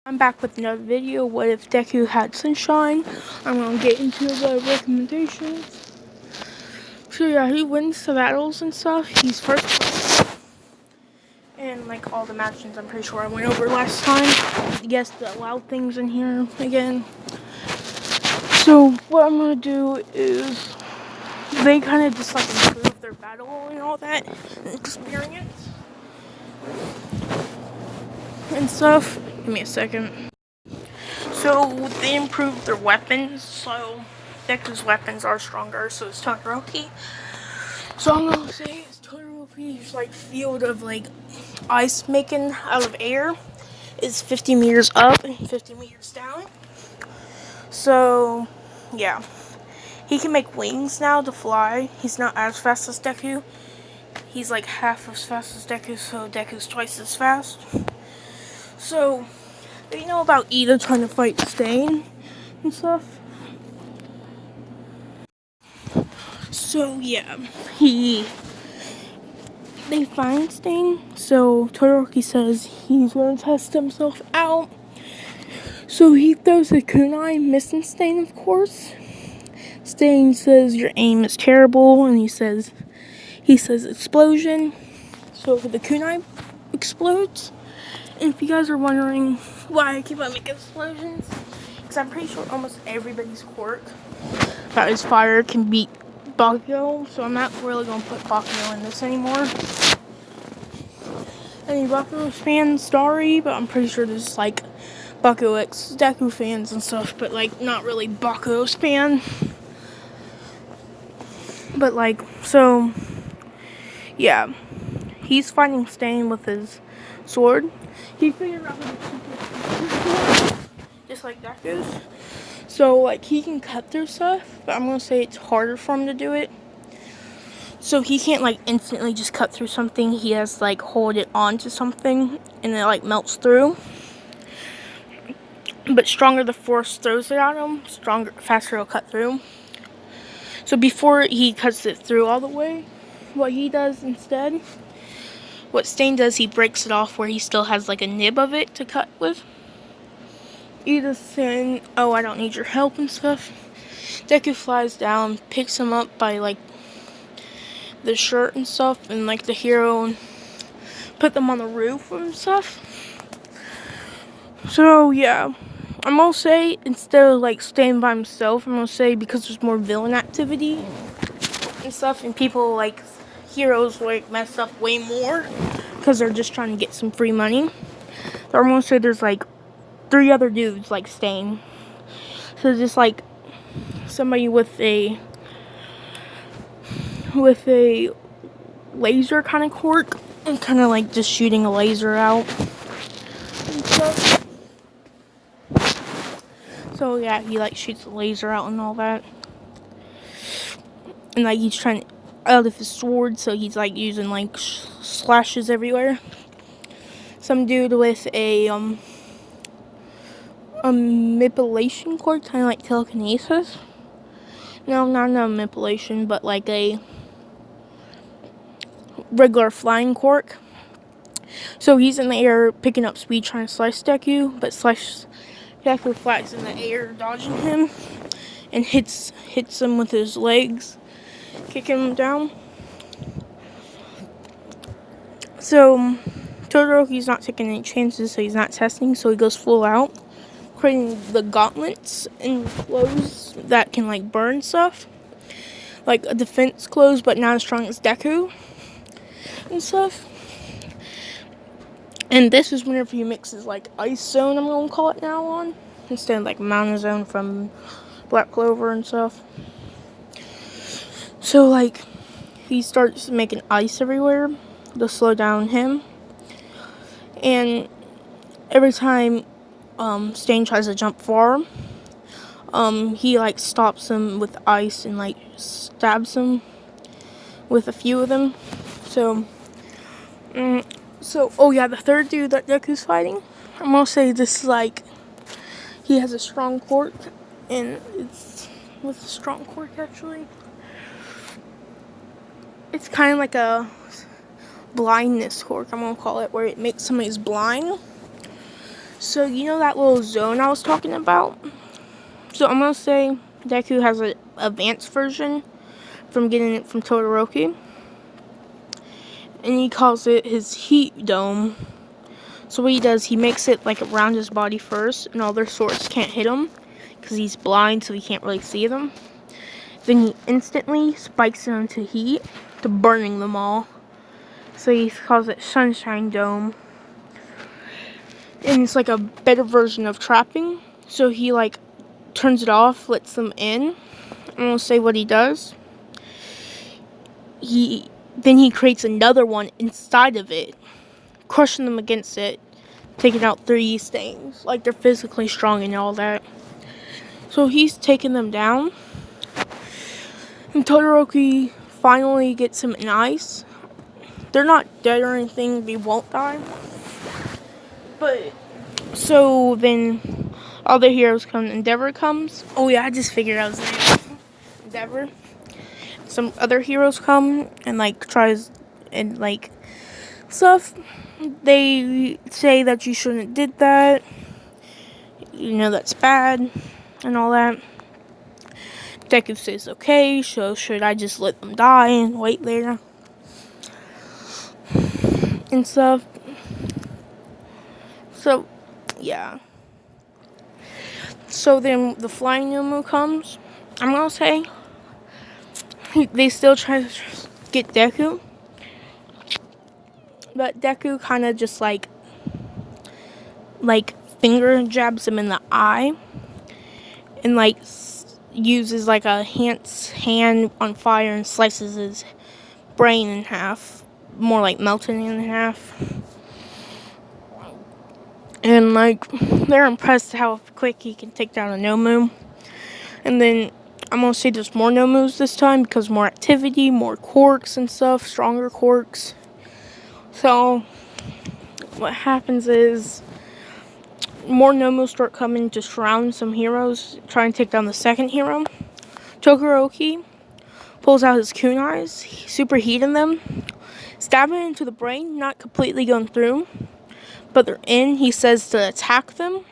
I'm back with another video. What if Deku had sunshine? I'm gonna get into the recommendations. So yeah, he wins the battles and stuff. He's first place. And like all the matches, I'm pretty sure I went over last time. Yes, the loud things in here again. So what I'm gonna do is they kind of just like improve their battle and all that experience and stuff. Give me a second. So they improved their weapons, so Deku's weapons are stronger, so it's Todoroki. So I'm gonna say it's Todoroki's like field of like ice making out of air is 50 meters up and 50 meters down. So yeah. He can make wings now to fly. He's not as fast as Deku. He's like half as fast as Deku, so Deku's twice as fast. So they know about Ida trying to fight Stain and stuff. So yeah, they find Stain. So Todoroki says he's going to test himself out. So he throws a kunai, missing Stain, of course. Stain says your aim is terrible, and he says explosion. So the kunai explodes. And if you guys are wondering why I keep on making explosions, because I'm pretty sure almost everybody's quirk that is fire can beat Bakugo, so I'm not really going to put Bakugo in this anymore. Any Bakugo fans, sorry, but I'm pretty sure there's like Bakugo X Deku fans and stuff, but like not really Bakugo's fan. But like, so yeah, he's fighting Stain with his sword. He figured out how to just like Deku's. So like he can cut through stuff, but I'm gonna say it's harder for him to do it. So he can't like instantly just cut through something. He has to like hold it onto something and it like melts through. But stronger the force throws it at him, faster he'll cut through. So before he cuts it through all the way, what he does instead, what Stain does, he breaks it off where he still has like a nib of it to cut with. Ida's saying, oh, I don't need your help and stuff. Deku flies down, picks him up by like the shirt and stuff, and like the hero, and put them on the roof and stuff. So yeah, I'm gonna say instead of like staying by himself, I'm gonna say because there's more villain activity and stuff, and people like heroes like mess up way more because they're just trying to get some free money. So I'm gonna say there's like 3 other dudes like Stain. So just like somebody with a laser kind of quirk and kind of like just shooting a laser out and stuff. So yeah, he like shoots the laser out and all that, and like he's trying out of his sword, so he's like using like slashes everywhere. Some dude with a manipulation quirk, kind of like telekinesis. No, not a manipulation, but like a regular flying quirk. So he's in the air picking up speed, trying to slice Deku, but Deku flies in the air, dodging him, and hits him with his legs, kicking him down. So Todoroki's not taking any chances, so he's not testing, so he goes full out, creating the gauntlets and clothes that can like burn stuff, like a defense clothes, but not as strong as Deku and stuff. And this is whenever he mixes like Ice Zone, I'm gonna call it now, on instead of like Mountain Zone from Black Clover and stuff. So like he starts making ice everywhere to slow down him, and every time Stain tries to jump far, he like stops him with ice and like stabs him with a few of them. So oh yeah, the third dude that Deku's fighting, I'm gonna say this, like, he has a strong quirk, and it's with a strong quirk actually. It's kind of like a blindness quirk, I'm gonna call it, where it makes somebody's blind. So you know that little zone I was talking about? So I'm gonna say Deku has an advanced version from getting it from Todoroki. And he calls it his heat dome. So what he does, he makes it like around his body first, and all their swords can't hit him because he's blind, so he can't really see them. Then he instantly spikes them into heat to burning them all. So he calls it Sunshine Dome. And it's like a better version of trapping. So he like turns it off, lets them in. I'm gonna say what he does. Then he creates another one inside of it, crushing them against it, taking out 3 things. Like they're physically strong and all that. So he's taking them down. And Todoroki finally gets him in ice. They're not dead or anything, they won't die. But so then all the heroes come. Endeavor comes. Oh yeah, I just figured out his name. Endeavor. Some other heroes come and like tries and like stuff. They say that you shouldn't did that. You know that's bad and all that. Deku says okay, so should I just let them die and wait later and stuff. So yeah. So then the flying Nomu comes. I'm gonna say they still try to get Deku, but Deku kind of just like finger jabs him in the eye and like uses like a hand on fire and slices his brain in half, more like melting in half. And like they're impressed how quick he can take down a Nomu. And then I'm gonna say there's more Nomus this time because more activity, more quirks and stuff, stronger quirks. So what happens is more Nomus start coming to surround some heroes, try and take down the second hero. Todoroki pulls out his kunais, superheating them, stabbing into the brain, not completely going through, but they're in. He says to attack them,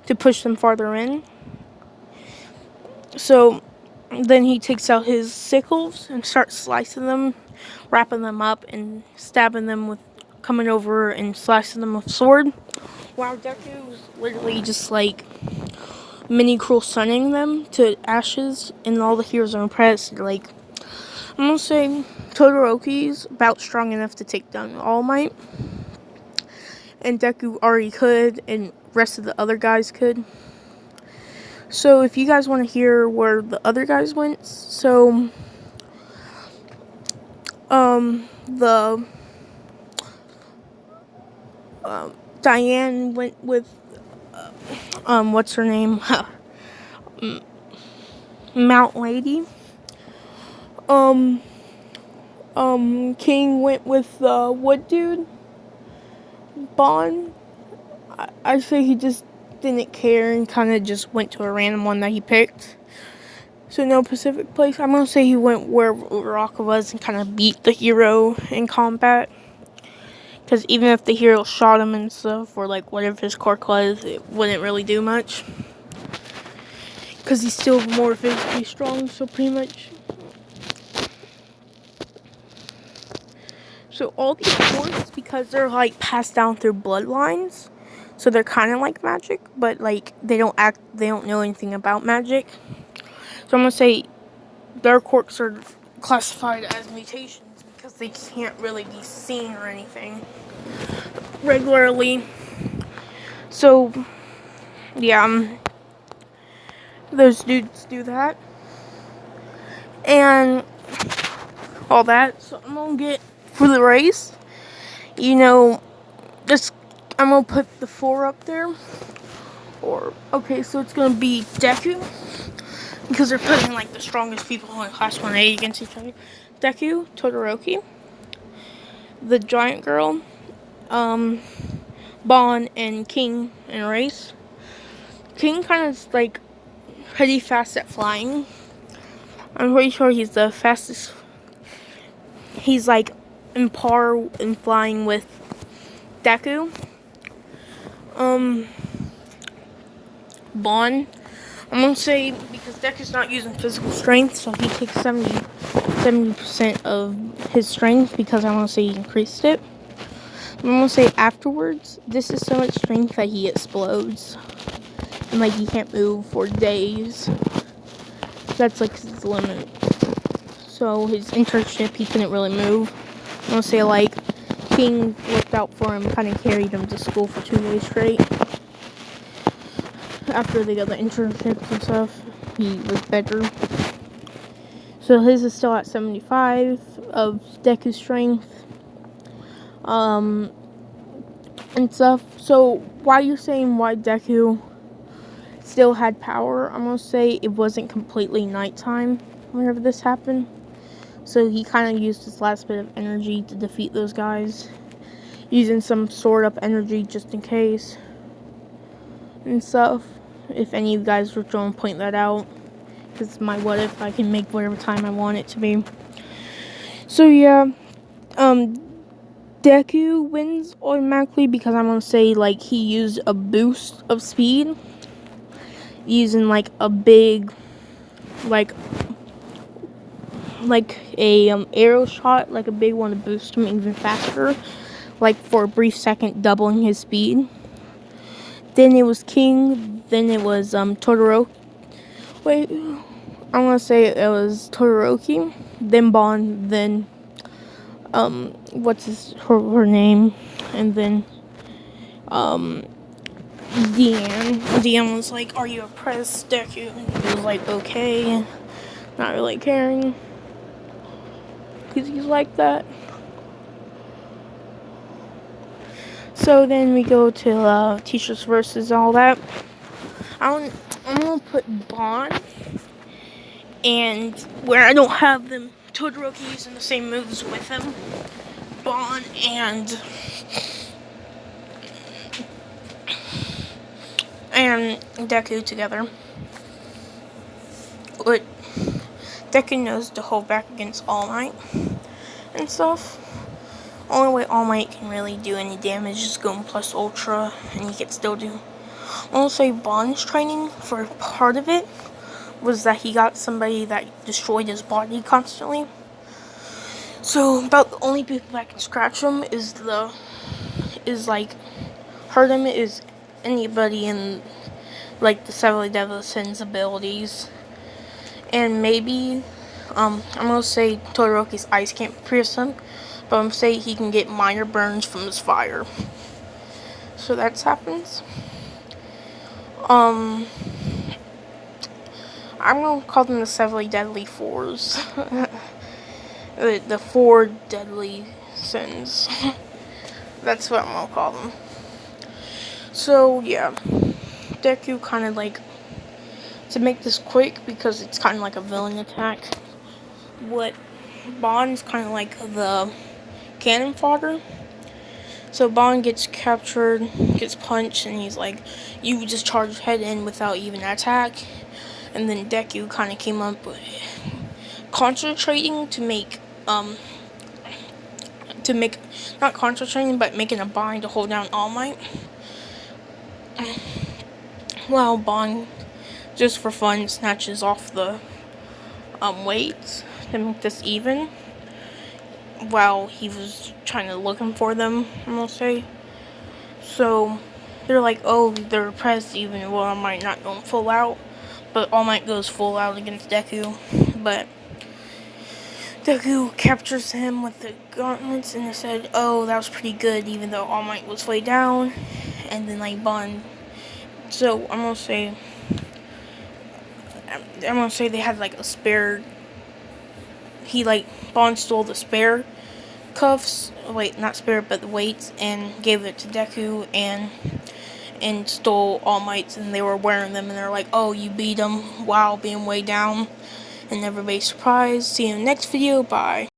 to push them farther in. So then he takes out his sickles and starts slicing them, wrapping them up, and stabbing them with, coming over and slicing them with sword. While Deku's literally just like mini cruel sunning them to ashes, and all the heroes are impressed. Like, I'm gonna say Todoroki's about strong enough to take down All Might, and Deku already could, and rest of the other guys could. So if you guys want to hear where the other guys went, so the Diane went with what's her name? Mount Lady. King went with the wood dude. Bond. I say he just didn't care and kind of just went to a random one that he picked. So no specific place. I'm gonna say he went where Uraraka was and kind of beat the hero in combat. Because even if the hero shot him and stuff, or like whatever his quirk was, it wouldn't really do much. Because he's still more physically strong, so pretty much. So all these quirks, because they're like passed down through bloodlines, so they're kind of like magic, but like they don't know anything about magic. So I'm gonna say their quirks are classified as mutations because they can't really be seen or anything regularly. So yeah, those dudes do that and all that. So I'm gonna get for the race, you know, just I'm gonna put the 4 up there. Or okay, so it's gonna be Deku, because they're putting like the strongest people in class 1A against each other. Deku, Todoroki, the giant girl, Bon, and King in a race. King kind of like pretty fast at flying. I'm pretty sure he's the fastest. He's like in par in flying with Deku. Bond, I'm gonna say because Deku's not using physical strength, so he takes 70% of his strength because I want to say he increased it. I'm gonna say afterwards, this is so much strength that he explodes. And like he can't move for days. That's like his limit. So his internship, he couldn't really move. I'm gonna say like King looked out for him, kind of carried him to school for 2 days straight. After they got the internships and stuff, he was better. So his is still at 75 of Deku's strength. And stuff. So why are you saying why Deku still had power? I'm gonna say it wasn't completely nighttime whenever this happened. So he kind of used his last bit of energy to defeat those guys, using some sword up energy just in case and stuff. If any of you guys were trying to point that out, because my what if, I can make whatever time I want it to be. So yeah, Deku wins automatically because I'm gonna say like he used a boost of speed, using like a big like a arrow shot, like a big one to boost him even faster, like for a brief second doubling his speed. Then it was King, then it was Todoroki. Wait, I'm gonna say it was Todoroki, then Bond, then what's her name, and then Deanne was like, "Are you oppressed, Deku?" And he was like, "Okay," not really caring, because he's like that. So then we go to teachers versus all that. I'm gonna put Bond, and where I don't have them, Todoroki using the same moves with him, Bond and Deku together. But Deku knows to hold back against All Might and stuff. Only way All Might can really do any damage is going plus Ultra, and he can still do. I will say Bond's training for part of it was that he got somebody that destroyed his body constantly. So about the only people that can scratch him is hurt him is anybody in like the Seven Deadly Sins abilities. And maybe I'm gonna say Todoroki's ice can't pierce him, but I'm gonna say he can get minor burns from his fire. So that happens. I'm gonna call them the Seven Deadly Fours. The 4 deadly sins. That's what I'm gonna call them. So yeah, Deku kind of like, to make this quick because it's kind of like a villain attack. What Bond's kind of like the cannon fodder. So Bond gets captured, gets punched, and he's like, "You just charged head in without even an attack." And then Deku kind of came up with concentrating to make not concentrating, but making a bind to hold down All Might. Well, Bond, just for fun, snatches off the weights to make this even, while he was trying to looking for them, I'm gonna say. So they're like, "Oh, they're oppressed," even though All Might not going full out, but All Might goes full out against Deku. But Deku captures him with the gauntlets, and they said, "Oh, that was pretty good," even though All Might was way down. And then like Bond. So I'm gonna say they had like a spare. Bond stole the spare cuffs. Wait, not spare, but the weights, and gave it to Deku and stole All Might's, and they were wearing them, and they're like, "Oh, you beat him while being way down," and everybody's surprised. See you in the next video. Bye.